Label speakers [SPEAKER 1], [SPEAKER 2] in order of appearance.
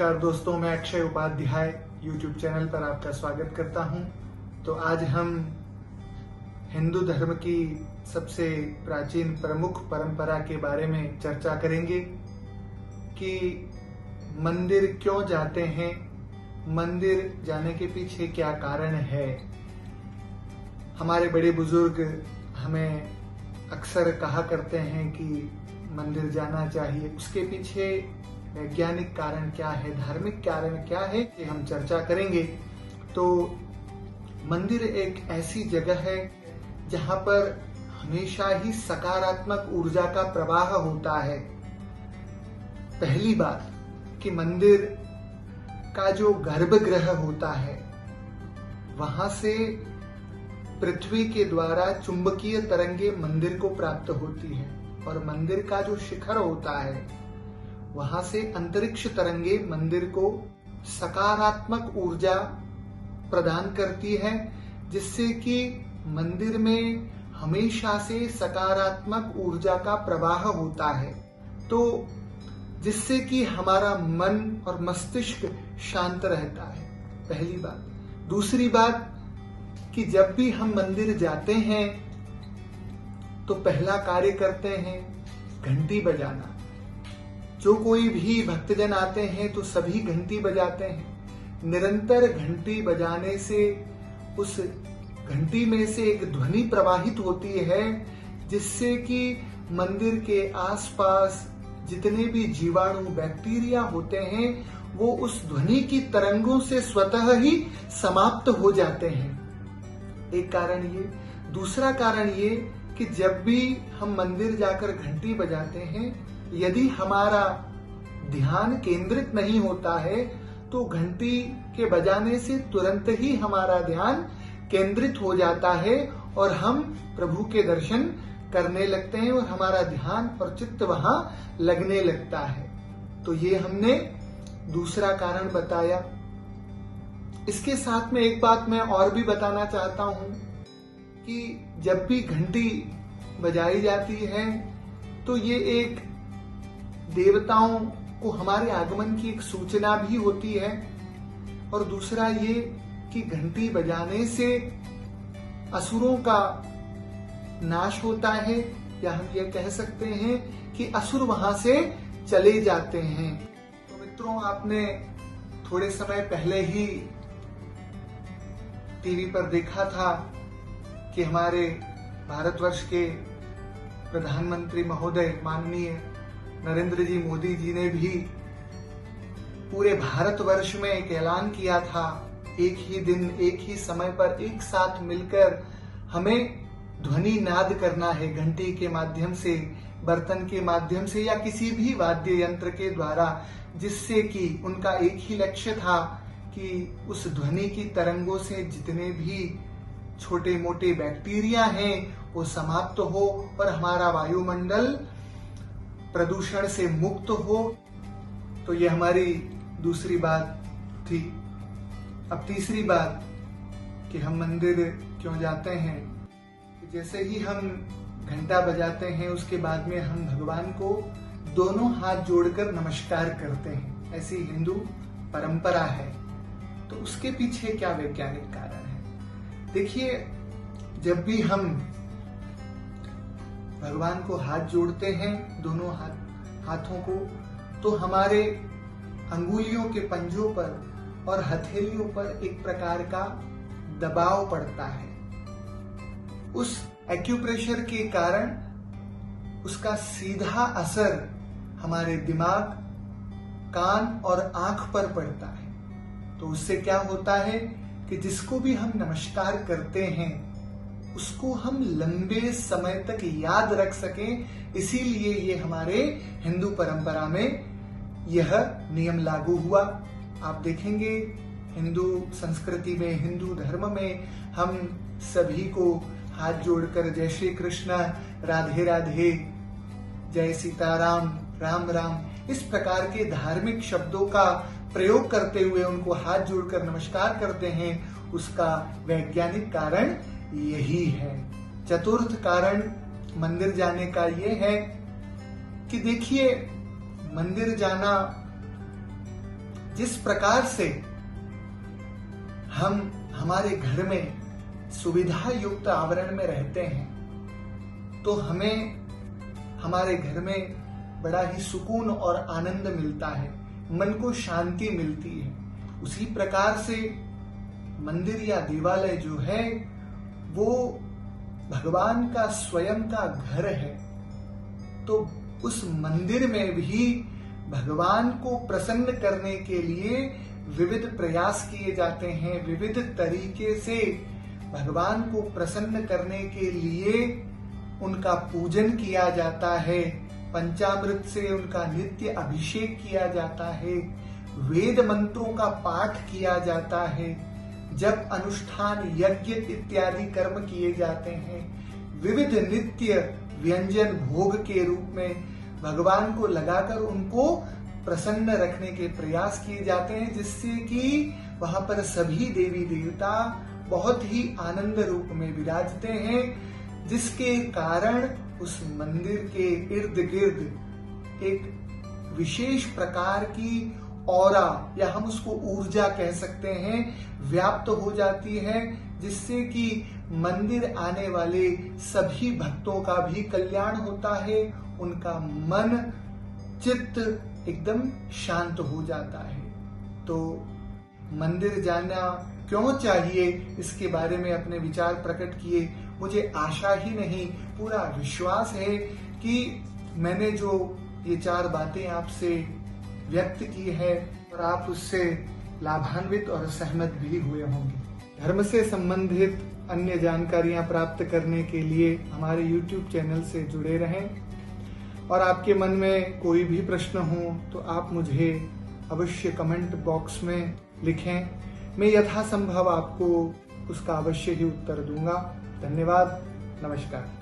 [SPEAKER 1] नमस्कार दोस्तों, मैं अक्षय उपाध्याय YouTube चैनल पर आपका स्वागत करता हूं। तो आज हम हिंदू धर्म की सबसे प्राचीन प्रमुख परंपरा के बारे में चर्चा करेंगे कि मंदिर क्यों जाते हैं, मंदिर जाने के पीछे क्या कारण है। हमारे बड़े बुजुर्ग हमें अक्सर कहा करते हैं कि मंदिर जाना चाहिए, उसके पीछे वैज्ञानिक कारण क्या है, धार्मिक कारण क्या है, ये हम चर्चा करेंगे। तो मंदिर एक ऐसी जगह है जहां पर हमेशा ही सकारात्मक ऊर्जा का प्रवाह होता है। पहली बात कि मंदिर का जो गर्भगृह होता है वहां से पृथ्वी के द्वारा चुंबकीय तरंगे मंदिर को प्राप्त होती है और मंदिर का जो शिखर होता है वहां से अंतरिक्ष तरंगे मंदिर को सकारात्मक ऊर्जा प्रदान करती है, जिससे कि मंदिर में हमेशा से सकारात्मक ऊर्जा का प्रवाह होता है, तो जिससे कि हमारा मन और मस्तिष्क शांत रहता है। पहली बात। दूसरी बात कि जब भी हम मंदिर जाते हैं तो पहला कार्य करते हैं घंटी बजाना। जो कोई भी भक्तजन आते हैं तो सभी घंटी बजाते हैं। निरंतर घंटी बजाने से उस घंटी में से एक ध्वनि प्रवाहित होती है, जिससे कि मंदिर के आसपास जितने भी जीवाणु बैक्टीरिया होते हैं वो उस ध्वनि की तरंगों से स्वतः ही समाप्त हो जाते हैं। एक कारण ये। दूसरा कारण ये कि जब भी हम मंदिर जाकर घंटी बजाते हैं, यदि हमारा ध्यान केंद्रित नहीं होता है तो घंटी के बजाने से तुरंत ही हमारा ध्यान केंद्रित हो जाता है और हम प्रभु के दर्शन करने लगते हैं और हमारा ध्यान और चित्त वहां लगने लगता है। तो ये हमने दूसरा कारण बताया। इसके साथ में एक बात मैं और भी बताना चाहता हूं कि जब भी घंटी बजाई जाती है तो ये एक देवताओं को हमारे आगमन की एक सूचना भी होती है, और दूसरा ये कि घंटी बजाने से असुरों का नाश होता है, या हम ये कह सकते हैं कि असुर वहां से चले जाते हैं। तो मित्रों, आपने थोड़े समय पहले ही टीवी पर देखा था कि हमारे भारतवर्ष के प्रधानमंत्री महोदय माननीय नरेंद्र जी मोदी जी ने भी पूरे भारतवर्ष में एक ऐलान किया था, एक ही दिन एक ही समय पर एक साथ मिलकर हमें ध्वनि नाद करना है, घंटी के माध्यम से, बर्तन के माध्यम से या किसी भी वाद्य यंत्र के द्वारा, जिससे कि उनका एक ही लक्ष्य था कि उस ध्वनि की तरंगों से जितने भी छोटे मोटे बैक्टीरिया हैं वो समाप्त हो और हमारा वायुमंडल प्रदूषण से मुक्त हो। तो ये हमारी दूसरी बात थी। अब तीसरी बात कि हम मंदिर क्यों जाते हैं। जैसे ही हम घंटा बजाते हैं उसके बाद में हम भगवान को दोनों हाथ जोड़कर नमस्कार करते हैं, ऐसी हिंदू परंपरा है। तो उसके पीछे क्या वैज्ञानिक कारण है। देखिए, जब भी हम भगवान को हाथ जोड़ते हैं, दोनों हाथों को, तो हमारे अंगुलियों के पंजों पर और हथेलियों पर एक प्रकार का दबाव पड़ता है। उस एक्यूप्रेशर के कारण उसका सीधा असर हमारे दिमाग, कान और आंख पर पड़ता है। तो उससे क्या होता है कि जिसको भी हम नमस्कार करते हैं उसको हम लंबे समय तक याद रख सकें, इसीलिए ये हमारे हिंदू परंपरा में यह नियम लागू हुआ। आप देखेंगे हिंदू संस्कृति में, हिंदू धर्म में हम सभी को हाथ जोड़कर जय श्री कृष्ण, राधे राधे, जय सीताराम, राम राम, इस प्रकार के धार्मिक शब्दों का प्रयोग करते हुए उनको हाथ जोड़कर नमस्कार करते हैं। उसका वैज्ञानिक कारण यही है। चतुर्थ कारण मंदिर जाने का ये है कि देखिए, मंदिर जाना जिस प्रकार से हम हमारे घर में सुविधा युक्त आवरण में रहते हैं तो हमें हमारे घर में बड़ा ही सुकून और आनंद मिलता है, मन को शांति मिलती है। उसी प्रकार से मंदिर या देवालय जो है वो भगवान का स्वयं का घर है। तो उस मंदिर में भी भगवान को प्रसन्न करने के लिए विविध प्रयास किए जाते हैं, विविध तरीके से भगवान को प्रसन्न करने के लिए उनका पूजन किया जाता है, पंचामृत से उनका नित्य अभिषेक किया जाता है, वेद मंत्रों का पाठ किया जाता है, जप अनुष्ठान यज्ञ इत्यादि कर्म किए जाते हैं, विविध नित्य व्यंजन भोग के रूप में भगवान को लगाकर उनको प्रसन्न रखने के प्रयास किए जाते हैं, जिससे कि वहां पर सभी देवी देवता बहुत ही आनंद रूप में विराजते हैं, जिसके कारण उस मंदिर के इर्द गिर्द एक विशेष प्रकार की ऑरा या हम उसको ऊर्जा कह सकते हैं व्याप्त हो जाती है, जिससे कि मंदिर आने वाले सभी भक्तों का भी कल्याण होता है, उनका मन चित्त एकदम शांत हो जाता है। तो मंदिर जाना क्यों चाहिए, इसके बारे में अपने विचार प्रकट किए। मुझे आशा ही नहीं, पूरा विश्वास है कि मैंने जो ये 4 बातें आपसे व्यक्त की है और आप उससे लाभान्वित और सहमत भी हुए होंगे। धर्म से संबंधित अन्य जानकारियां प्राप्त करने के लिए हमारे YouTube चैनल से जुड़े रहें और आपके मन में कोई भी प्रश्न हो तो आप मुझे अवश्य कमेंट बॉक्स में लिखें। मैं यथासंभव आपको उसका अवश्य ही उत्तर दूंगा। धन्यवाद। नमस्कार।